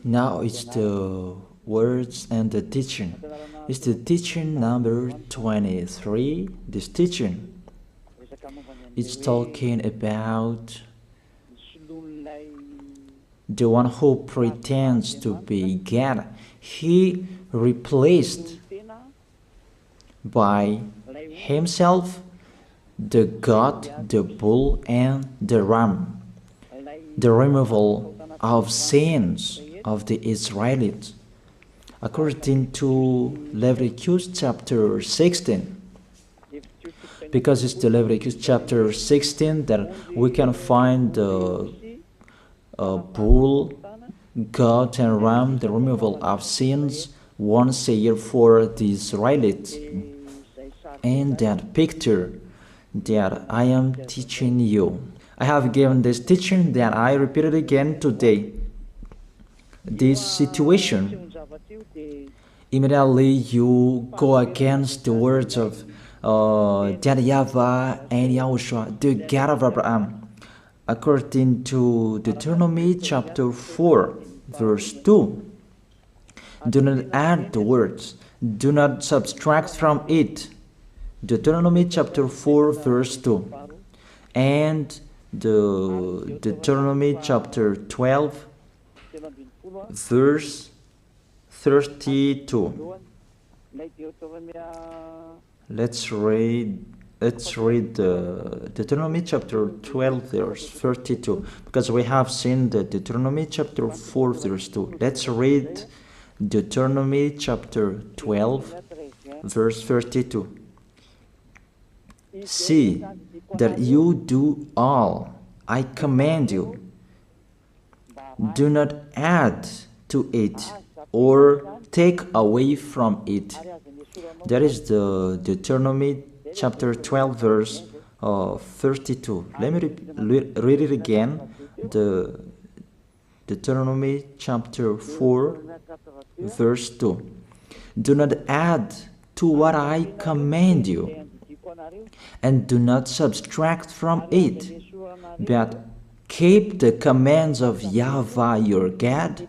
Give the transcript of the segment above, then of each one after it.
Now it's the words and the teaching. It's the teaching number 23. This teaching is talking about the one who pretends to be God. He replaced by himself the goat, the bull, and the ram. The removal of sins of the Israelites. According to Leviticus chapter 16. Because it's the Leviticus chapter 16 that we can find the bull, goat, and ram, the removal of sins once a year for the Israelites. And that picture that I am teaching you. I have given this teaching that I repeated again today. This situation, immediately you go against the words of that YAHVAH and YAHOSHUAH, the God of Abraham. According to Deuteronomy chapter 4, verse 2. Do not add the words, do not subtract from it. Deuteronomy chapter 4, verse 2. And the Deuteronomy chapter 12, verse 32. Let's read the Deuteronomy chapter 12, verse 32, because we have seen the Deuteronomy chapter 4, verse 2. Let's read Deuteronomy chapter 12, verse 32. See that you do all I command you. Do not add to it or take away from it. That is the Deuteronomy chapter 12, verse 32. Let me read it again. The Deuteronomy chapter 4, verse 2. Do not add to what I command you, and do not subtract from it, but keep the commands of YAHVAH your God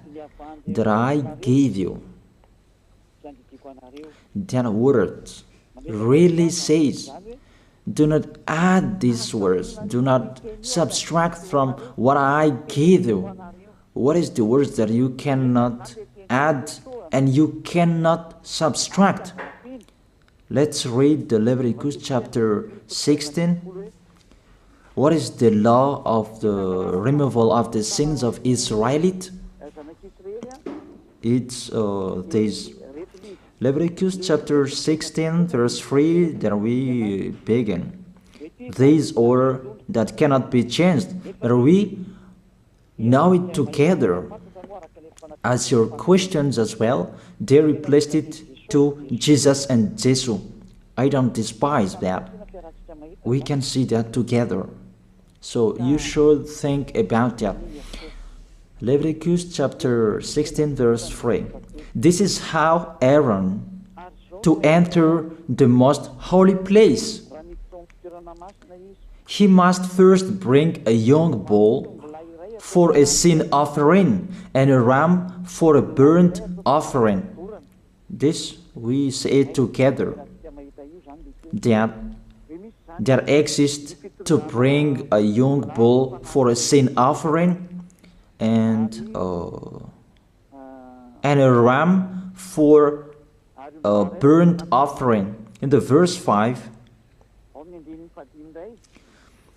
that I gave you. That word really says, do not add these words, do not subtract from what I gave you. What is the words that you cannot add and you cannot subtract? Let's read the Leviticus chapter 16. What is the law of the removal of the sins of Israelite? It's this Leviticus chapter 16, verse 3, that we begin. This order that cannot be changed, but we know it together. As your questions as well, they replaced it to Jesus and Jesus. I don't despise that. We can see that together. So you should think about that. Leviticus chapter 16, verse 3. This is how Aaron to enter the most holy place. He must first bring a young bull for a sin offering and a ram for a burnt offering. This we say together. That exists to bring a young bull for a sin offering and a ram for a burnt offering. In the verse 5,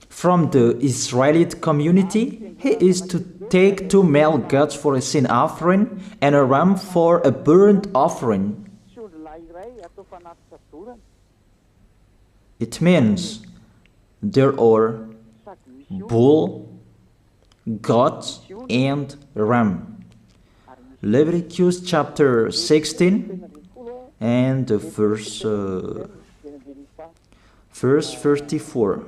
from the Israelite community, he is to take 2 male goats for a sin offering and a ram for a burnt offering. It means there are bull, goat, and ram. Leviticus chapter 16 and the verse 34.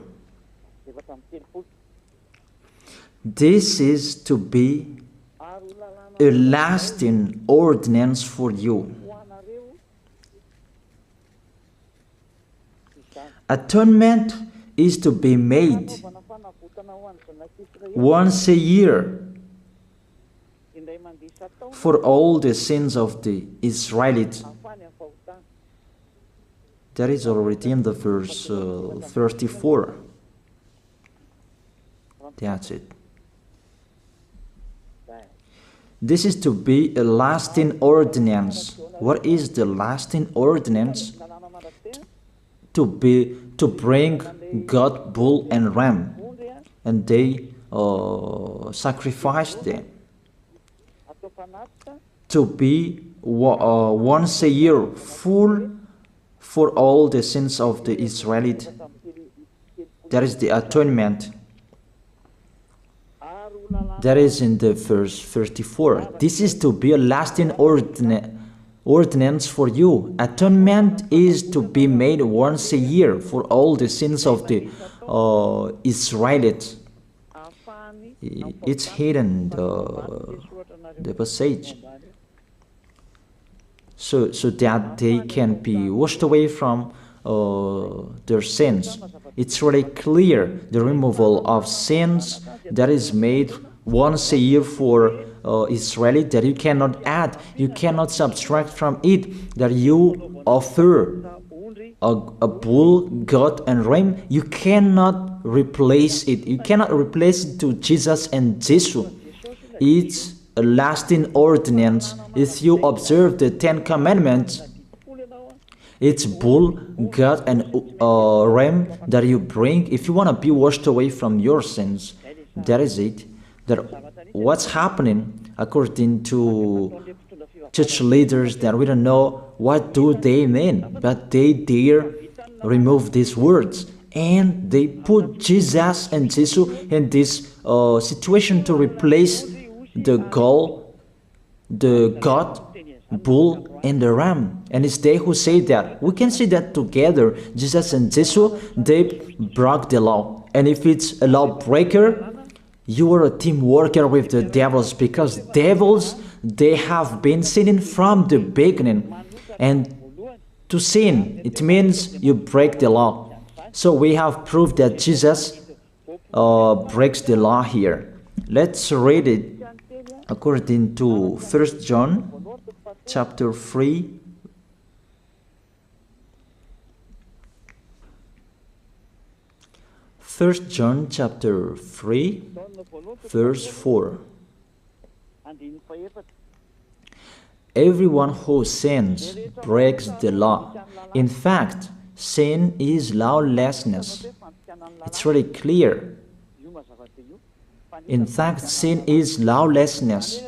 This is to be a lasting ordinance for you. Atonement is to be made once a year for all the sins of the Israelites. That is already in the verse 34. That's it. This is to be a lasting ordinance. What is the lasting ordinance? To bring God, bull and ram, and they sacrificed them. To be once a year full for all the sins of the Israelites. That is the atonement. That is in the verse 34. This is to be a lasting ordinance for you. Atonement is to be made once a year for all the sins of the Israelites. It's hidden, the passage, so that they can be washed away from their sins. It's really clear, the removal of sins that is made once a year for Israeli, that you cannot add, you cannot subtract from it, that you offer a bull, goat and ram, you cannot replace it. You cannot replace it to Jesus and Jesus. It's a lasting ordinance. If you observe the 10 Commandments, it's bull, goat and ram that you bring if you want to be washed away from your sins. That is it. That what's happening according to church leaders, that we don't know what do they mean, but they dare remove these words and they put Jesus and Jesus in this situation to replace the goat, bull and the ram. And it's they who say that. We can see that together, Jesus and Jesus, they broke the law. And if it's a lawbreaker, you are a team worker with the devils, because devils, they have been sinning from the beginning. And to sin, it means you break the law. So we have proof that Jesus breaks the law here. Let's read it according to 1 John chapter 3. First John chapter 3, verse 4. Everyone who sins breaks the law. In fact, sin is lawlessness. It's really clear. In fact, sin is lawlessness.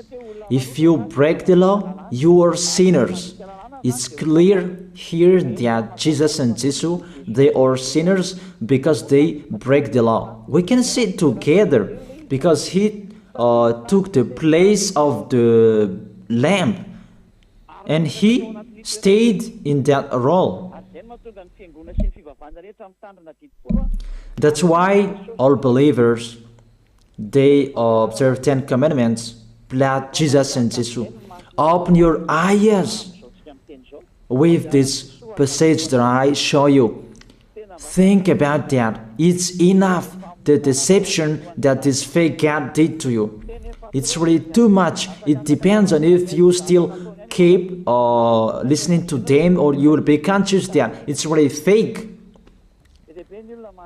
If you break the law, you are sinners. It's clear here that Jesus and Jesus, they are sinners because they break the law. We can see it together because he took the place of the lamb and he stayed in that role. That's why all believers, they observe 10 commandments, blood, Jesus and Jesus. Open your eyes with this passage that I show you. Think about that. It's enough, the deception that this fake God did to you. It's really too much. It depends on if you still keep listening to them, or you will be conscious that it's really fake.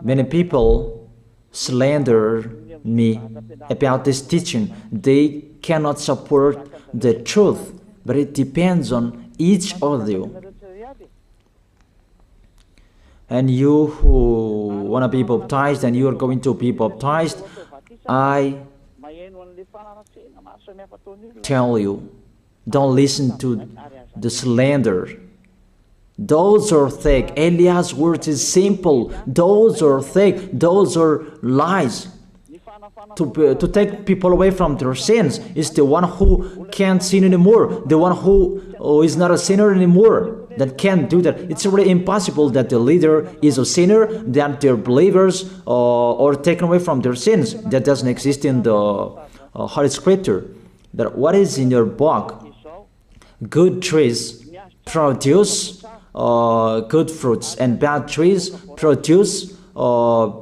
Many people slander me about this teaching. They cannot support the truth, but it depends on each of you. And you who want to be baptized and you are going to be baptized, I tell you, don't listen to the slander. Those are fake. Eliah's words is simple. Those are fake. Those are lies. To take people away from their sins is the one who can't sin anymore. The one who is not a sinner anymore, that can't do that. It's really impossible that the leader is a sinner, that their believers are taken away from their sins. That doesn't exist in the Holy Scripture. That what is in your book? Good trees produce good fruits, and bad trees produce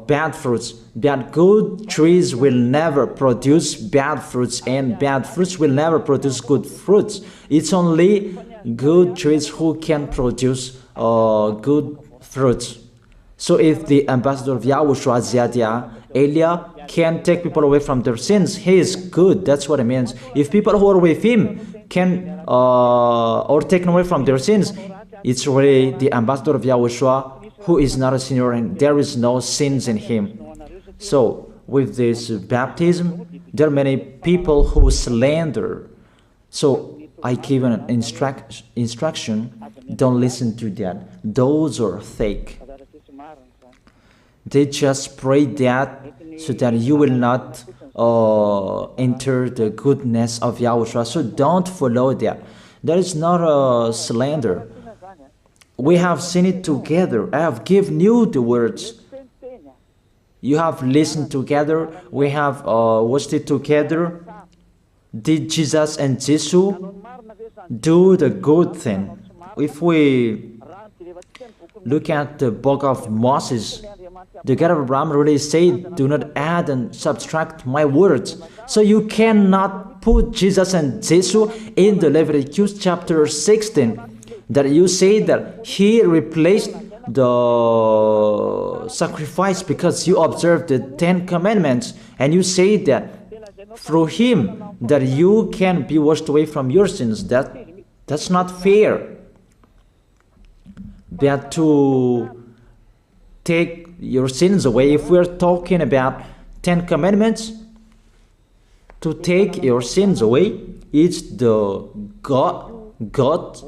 bad fruits. That good trees will never produce bad fruits, and bad fruits will never produce good fruits. It's only good trees who can produce good fruits. So if the ambassador of Yahushua, Ziyadiyah, Elia, can take people away from their sins, he is good. That's what it means. If people who are with him can or taken away from their sins, it's really the ambassador of Yahushua who is not a sinner, and there is no sins in him. So with this baptism, there are many people who slander. So I give an instruction, don't listen to that. Those are fake. They just pray that so that you will not enter the goodness of Yahushua. So don't follow that. That is not a slander. We have seen it together. I have given you the words. You have listened together. We have watched it together. Did Jesus and Jesus do the good thing? If we look at the book of Moses, the God of Abraham really said, do not add and subtract my words. So you cannot put Jesus and Jesus in the Leviticus chapter 16. That you say that he replaced the sacrifice because you observed the 10 commandments, and you say that through him that you can be washed away from your sins. That's not fair. But to take your sins away, if we're talking about 10 commandments, to take your sins away, it's the goat,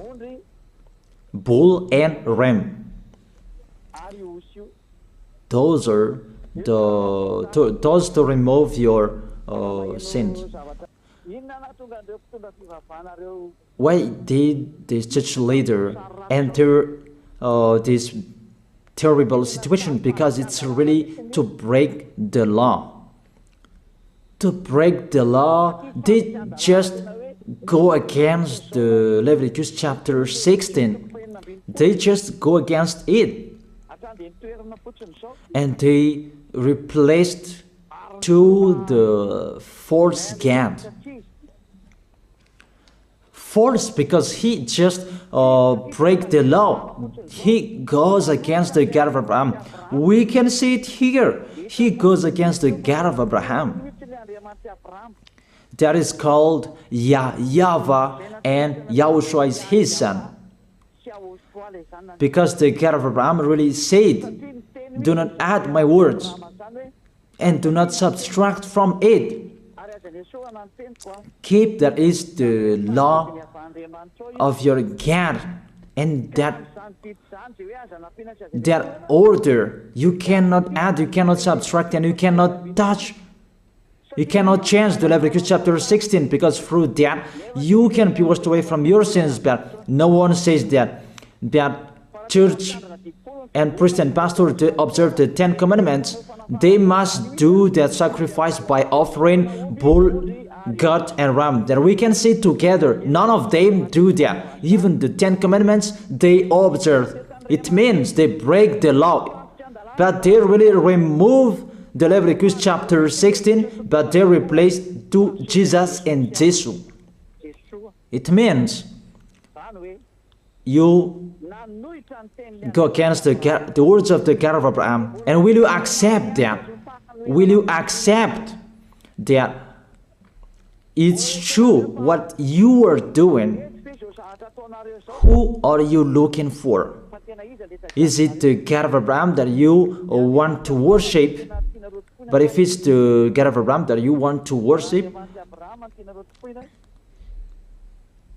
bull, and ram. Those are those to remove your sins. Why did this church leader enter this terrible situation? Because it's really to break the law. To break the law, they just go against the Leviticus chapter 16. They just go against it. And they replaced to the false God. False because he just break the law. He goes against the God of Abraham. We can see it here. He goes against the God of Abraham. That is called YAHVAH, and YAHOSHUAH is his son. Because the God of Abraham really said, do not add my words and do not subtract from it. Keep, that is the law of your God, and that order. You cannot add, you cannot subtract, and you cannot touch. You cannot change the Leviticus chapter 16, because through that you can be washed away from your sins. But no one says that church and priest and pastor to observe the 10 commandments, they must do that sacrifice by offering bull, goat, and ram. That we can see together. None of them do that. Even the 10 commandments they observe. It means they break the law. But they really remove the Leviticus chapter 16, but they replace to Jesus and Jesus. It means you go against the words of the God of Abraham. And will you accept that? Will you accept that it's true what you are doing? Who are you looking for? Is it the God of Abraham that you want to worship? But if it's the God of Abraham that you want to worship,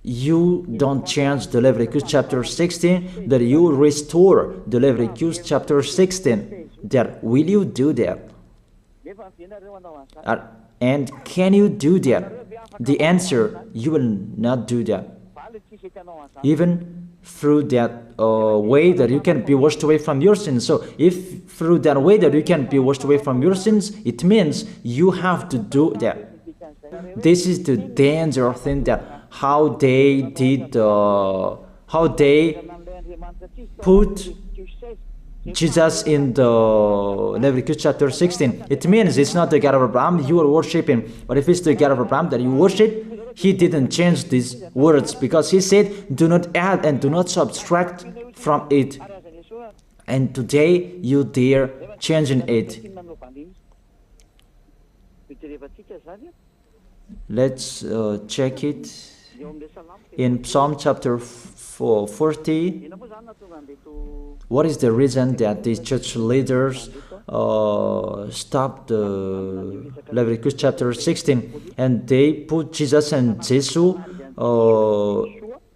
you don't change the Leviticus chapter 16, that you restore the Leviticus chapter 16. That will you do that? And can you do that? The answer, you will not do that. Even through that way that you can be washed away from your sins. So if through that way that you can be washed away from your sins, it means you have to do that. This is the danger thing, that how they did, how they put Jesus in the Leviticus chapter 16, it means it's not the God of Abraham you are worshiping. But if it's the God of Abraham that you worship, he didn't change these words, because he said, do not add and do not subtract from it. And today you dare changing it. Let's check it in Psalm chapter 40. What is the reason that these church leaders stopped the Leviticus chapter 16 and they put Jesus and Jesus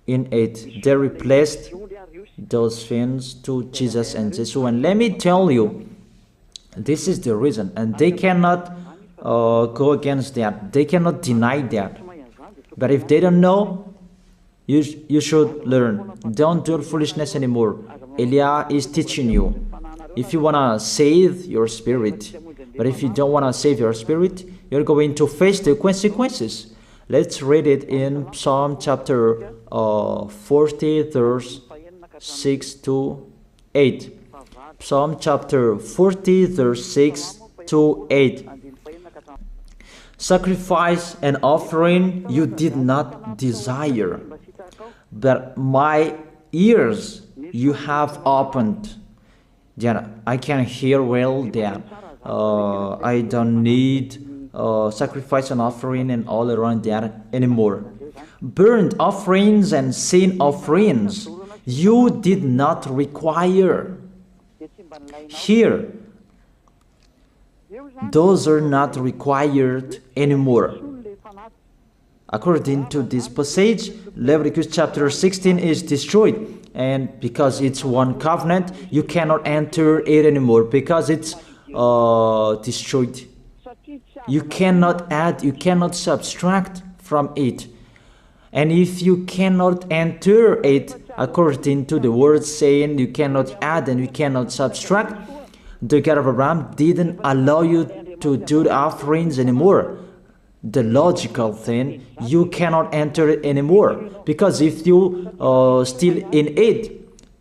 in it? They replaced those things to Jesus and Jesus. And let me tell you, this is the reason, and they cannot go against that. They cannot deny that. But if they don't know, you should learn. Don't do foolishness anymore. Elia is teaching you. If you want to save your spirit, but if you don't want to save your spirit, you're going to face the consequences. Let's read it in Psalm chapter 40, verse 6 to 8. Psalm chapter 40, verse 6 to 8. Sacrifice and offering you did not desire, but my ears you have opened. Yeah, I can hear well that I don't need sacrifice and offering and all around that anymore. Burnt offerings and sin offerings you did not require. Here, those are not required anymore. According to this passage, Leviticus chapter 16 is destroyed, and because it's one covenant, you cannot enter it anymore because it's destroyed. You cannot add, you cannot subtract from it. And if you cannot enter it according to the word saying you cannot add and you cannot subtract, the God of Abraham didn't allow you to do the offerings anymore. The logical thing, you cannot enter it anymore, because if you still in it,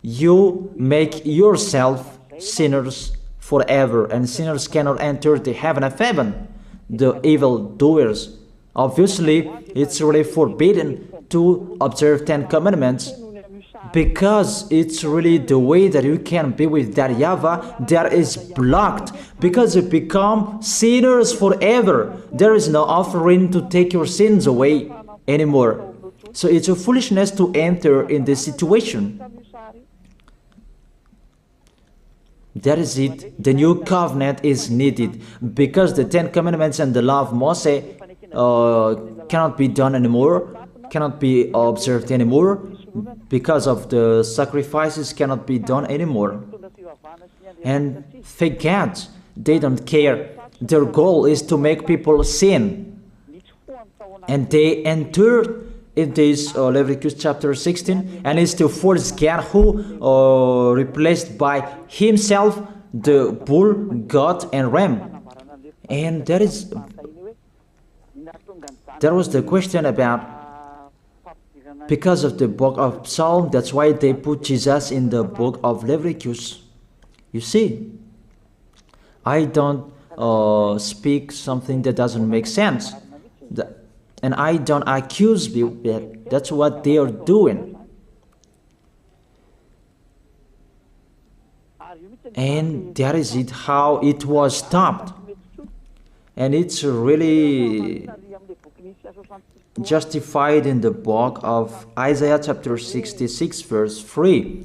you make yourself sinners forever, and sinners cannot enter the heaven of heaven, the evil doers. Obviously, it's really forbidden to observe 10 commandments, because it's really the way that you can be with that YAHVAH that is blocked, because you become sinners forever. There is no offering to take your sins away anymore. So it's a foolishness to enter in this situation. That is it. The new covenant is needed, because the 10 commandments and the law of Moses cannot be done anymore, cannot be observed anymore, because of the sacrifices cannot be done anymore. And fake gods, they don't care. Their goal is to make people sin. And they entered in this Leviticus chapter 16, and it's to force God who replaced by himself the bull, goat, and ram. And there was the question about, because of the book of Psalm, that's why they put Jesus in the book of Leviticus. You see, I don't speak something that doesn't make sense. And I don't accuse people. That's what they are doing. And that is it, how it was stopped. And it's really justified in the book of Isaiah chapter 66 verse 3.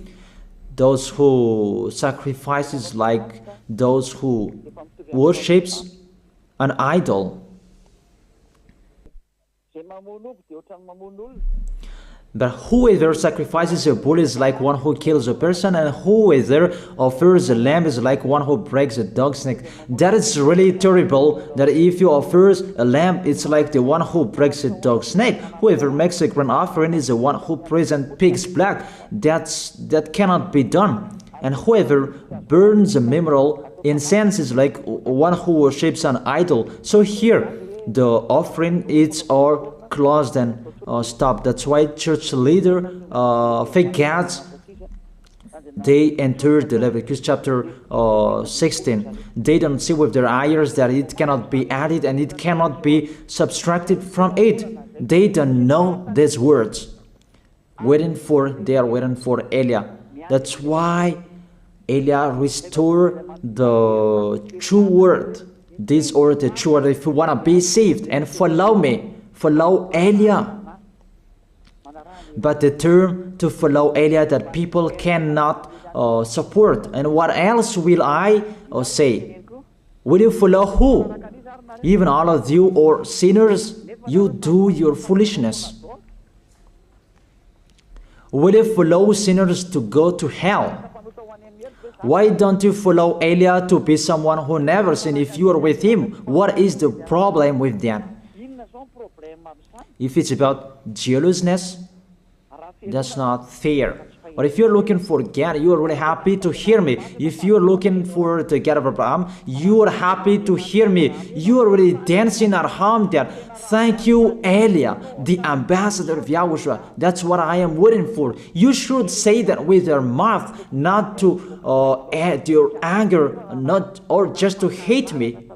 Those who sacrifices like those who worships an idol. But whoever sacrifices a bull is like one who kills a person, and whoever offers a lamb is like one who breaks a dog's neck. That is really terrible, that if you offer a lamb, it's like the one who breaks a dog's neck. Whoever makes a grain offering is the one who presents pig's blood. That cannot be done. And whoever burns a memorial incense is like one who worships an idol. So here, the offering is all closed and stopped. That's why church leader, fake gods, they entered the Leviticus chapter 16. They don't see with their eyes that it cannot be added and it cannot be subtracted from it. They don't know these words. They are waiting for Eliah. That's why Eliah restored the true word. This or the true word. If you want to be saved and follow me, follow Eliah. But the term to follow Eliah that people cannot support. And what else will I say? Will you follow who? Even all of you or sinners, you do your foolishness. Will you follow sinners to go to hell? Why don't you follow Eliah to be someone who never sinned if you are with him? What is the problem with that? If it's about jealousness, that's not fair. But if you're looking for God, you are really happy to hear me. If you're looking for the God of Abraham, you are happy to hear me. You are really dancing at home there. Thank you, Eliah, the ambassador of Yahushua. That's what I am waiting for. You should say that with your mouth, not to add your anger, not or just to hate me.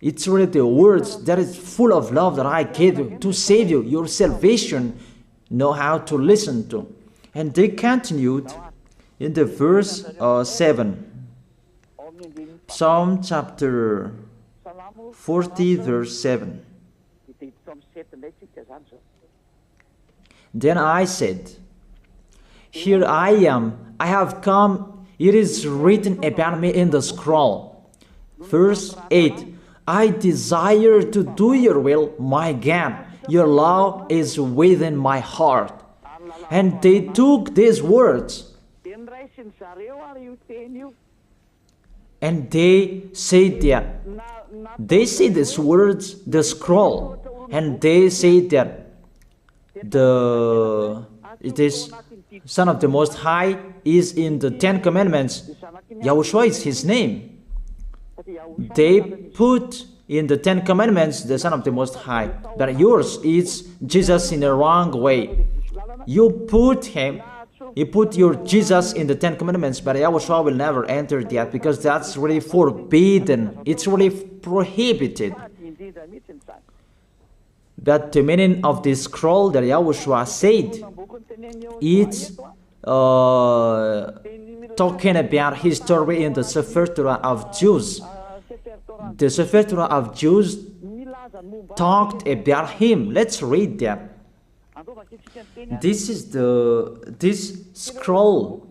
It's really the words that is full of love that I gave you to save you. Your salvation, know how to listen to. And they continued in the verse 7. Psalm chapter 40 verse 7. Then I said, here I am, I have come, it is written about me in the scroll. Verse 8. I desire to do your will, my God. Your law is within my heart. And they took these words and they said that they say these words, the scroll, and they say that it is Son of the Most High is in the 10 Commandments. YAHOSHUAH is his name. They put in the 10 Commandments the Son of the Most High, but yours is Jesus in the wrong way. You put your Jesus in the 10 Commandments, but YAHOSHUAH will never enter that because that's really forbidden. It's really prohibited. But the meaning of this scroll that YAHOSHUAH said, it's talking about his story in the Sefer Torah of Jews. The Sefer Torah of Jews talked about him. Let's read that. This scroll.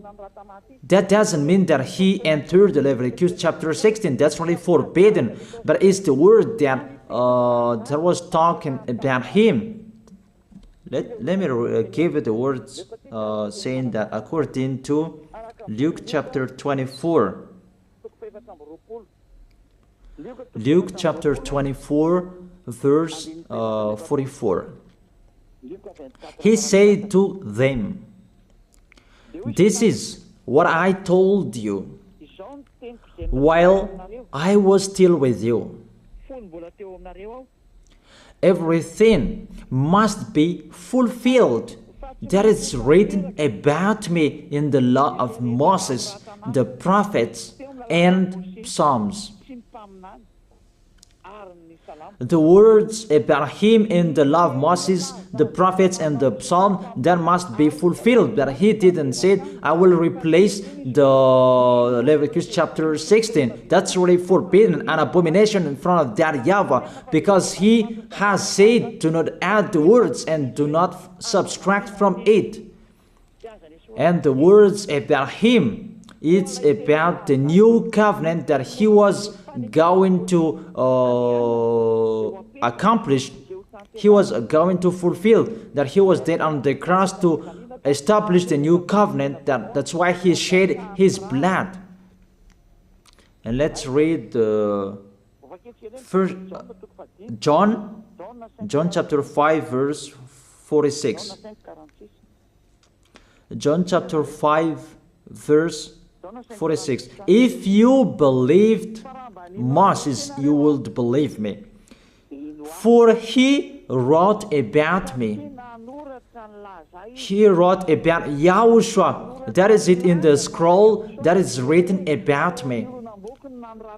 That doesn't mean that he entered the Leviticus chapter 16. That's really forbidden. But it's the word that was talking about him. Let me give it the words saying that according to Luke chapter 24. Luke chapter 24 verse 44. He said to them, this is what I told you while I was still with you. Everything must be fulfilled that is written about me in the law of Moses, the prophets, and Psalms. The words about him in the law of Moses, the prophets, and the psalm, that must be fulfilled. But he didn't say, I will replace the Leviticus chapter 16. That's really forbidden, an abomination in front of that YAHVAH, because he has said, do not add the words and do not subtract from it. And the words about him, it's about the new covenant that he was going to accomplish. He was going to fulfill, that he was dead on the cross to establish the new covenant. That's why he shed his blood. And let's read first John chapter 5 verse 46. John chapter 5 verse 46. If you believed Moses, you would believe me, for he wrote about me. He wrote about Yahushua. That is it in the scroll that is written about me.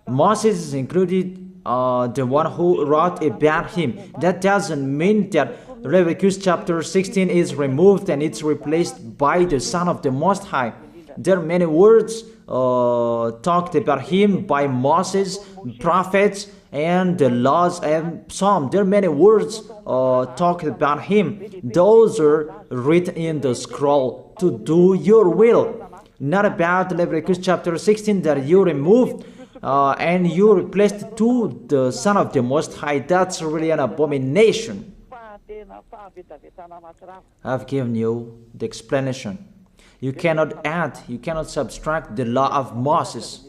Moses is included, the one who wrote about him. That doesn't mean that Leviticus chapter 16 is removed and it's replaced by the Son of the Most High. There are many words talked about him by Moses, prophets, and the laws and Psalm. There are many words talked about him. Those are written in the scroll to do your will. Not about Leviticus chapter 16 that you removed and you replaced to the Son of the Most High. That's really an abomination. I've given you the explanation. You cannot add, you cannot subtract the law of Moses.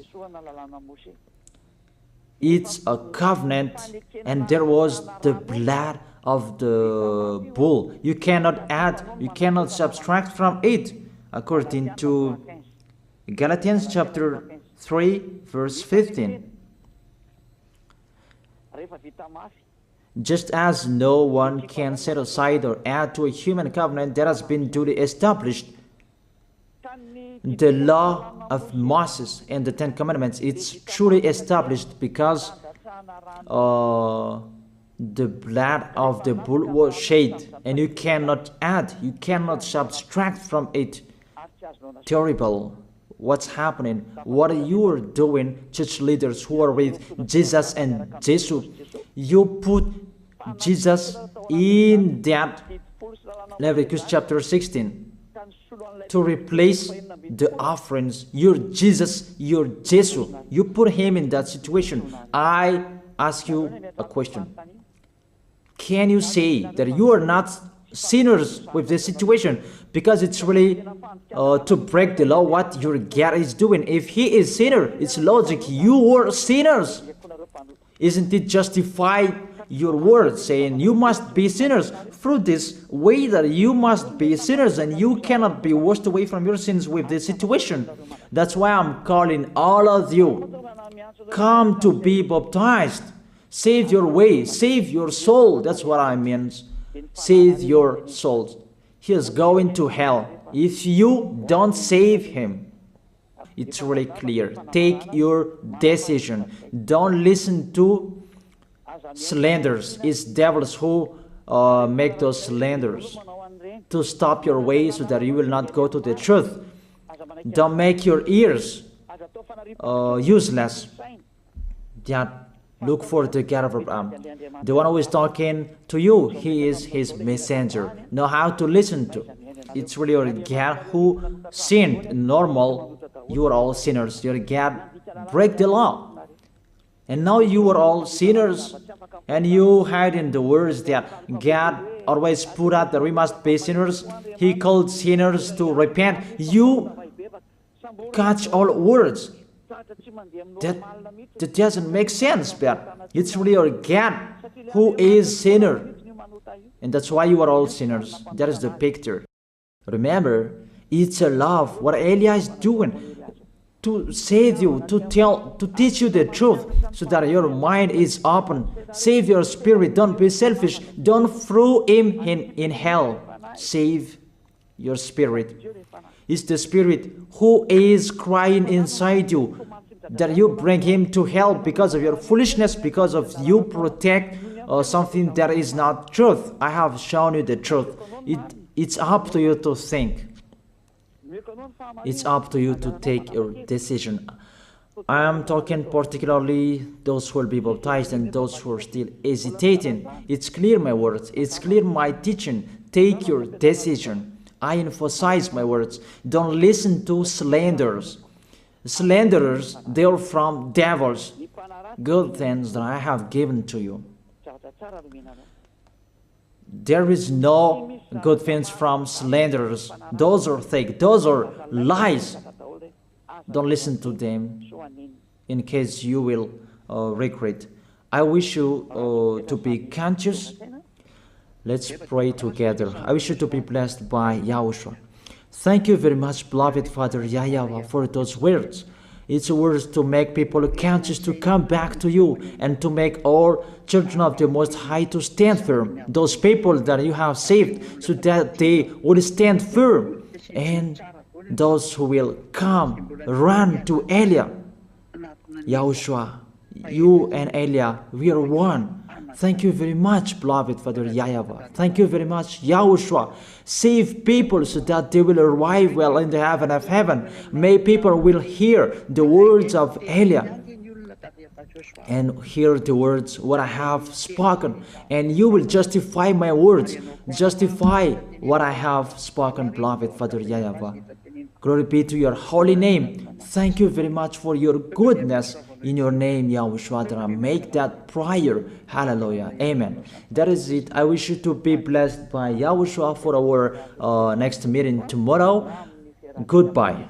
It's a covenant, and there was the blood of the bull. You cannot add, you cannot subtract from it, according to Galatians chapter 3, verse 15. Just as no one can set aside or add to a human covenant that has been duly established, the law of Moses and the Ten Commandments, it's truly established because the blood of the bull was shed, and you cannot add, you cannot subtract from it. Terrible. What's happening? What are you doing, church leaders who are with Jesus and Jesus? You put Jesus in that Leviticus chapter 16 to replace the offerings. You're Jesus, you're Jesus. You put him in that situation. I ask you a question. Can you say that you are not sinners with this situation? Because it's really to break the law what your God is doing. If he is sinner, it's logic. You are sinners. Isn't it justify your word saying you must be sinners through this way that you must be sinners and you cannot be washed away from your sins with this situation? That's why I'm calling all of you, come to be baptized. Save your way, save your soul. That's what I mean. Save your souls. He is going to hell if you don't save him. It's really clear. Take your decision. Don't listen to slanders. It's devils who make those slanders to stop your way so that you will not go to the truth. Don't make your ears useless. Look for the God of Abraham. The one who is talking to you, he is his messenger. Know how to listen to. It's really your God who sinned. Normal, you are all sinners. Your God break the law. And now you are all sinners. And you hide in the words that God always put out that we must be sinners. He called sinners to repent. You catch all words. That doesn't make sense, but it's really your God who is sinner. And that's why you are all sinners. That is the picture. Remember, it's a love. What Elia is doing to save you, to teach you the truth so that your mind is open. Save your spirit. Don't be selfish. Don't throw him in hell. Save your spirit. It's the spirit who is crying inside you that you bring him to hell because of your foolishness, because of you protect something that is not truth. I have shown you the truth. It's up to you to think. It's up to you to take your decision. I am talking particularly those who will be baptized and those who are still hesitating. It's clear my words. It's clear my teaching. Take your decision. I emphasize my words. Don't listen to slanders. Slanderers, they are from devils. Good things that I have given to you. There is no good things from slanderers. Those are fake. Those are lies. Don't listen to them in case you will regret. I wish you to be conscious. Let's pray together. I wish you to be blessed by YAHOSHUAH. Thank you very much, beloved Father YAHVAH, for those words. It's words to make people conscious to come back to you and to make all children of the Most High to stand firm. Those people that you have saved, so that they will stand firm. And those who will come, run to Elia. Yahushua, you and Elia, we are one. Thank you very much, beloved Father YAHVAH. Thank you very much, Yahushua. Save people so that they will arrive well in the heaven of heaven. May people will hear the words of Elia and hear the words what I have spoken, and you will justify my words, justify what I have spoken, beloved Father YAHVAH. Glory be to your holy name. Thank you very much for your goodness. In your name, Yahushua, that I make that prayer. Hallelujah. Amen. That is it. I wish you to be blessed by Yahushua for our next meeting tomorrow. Goodbye.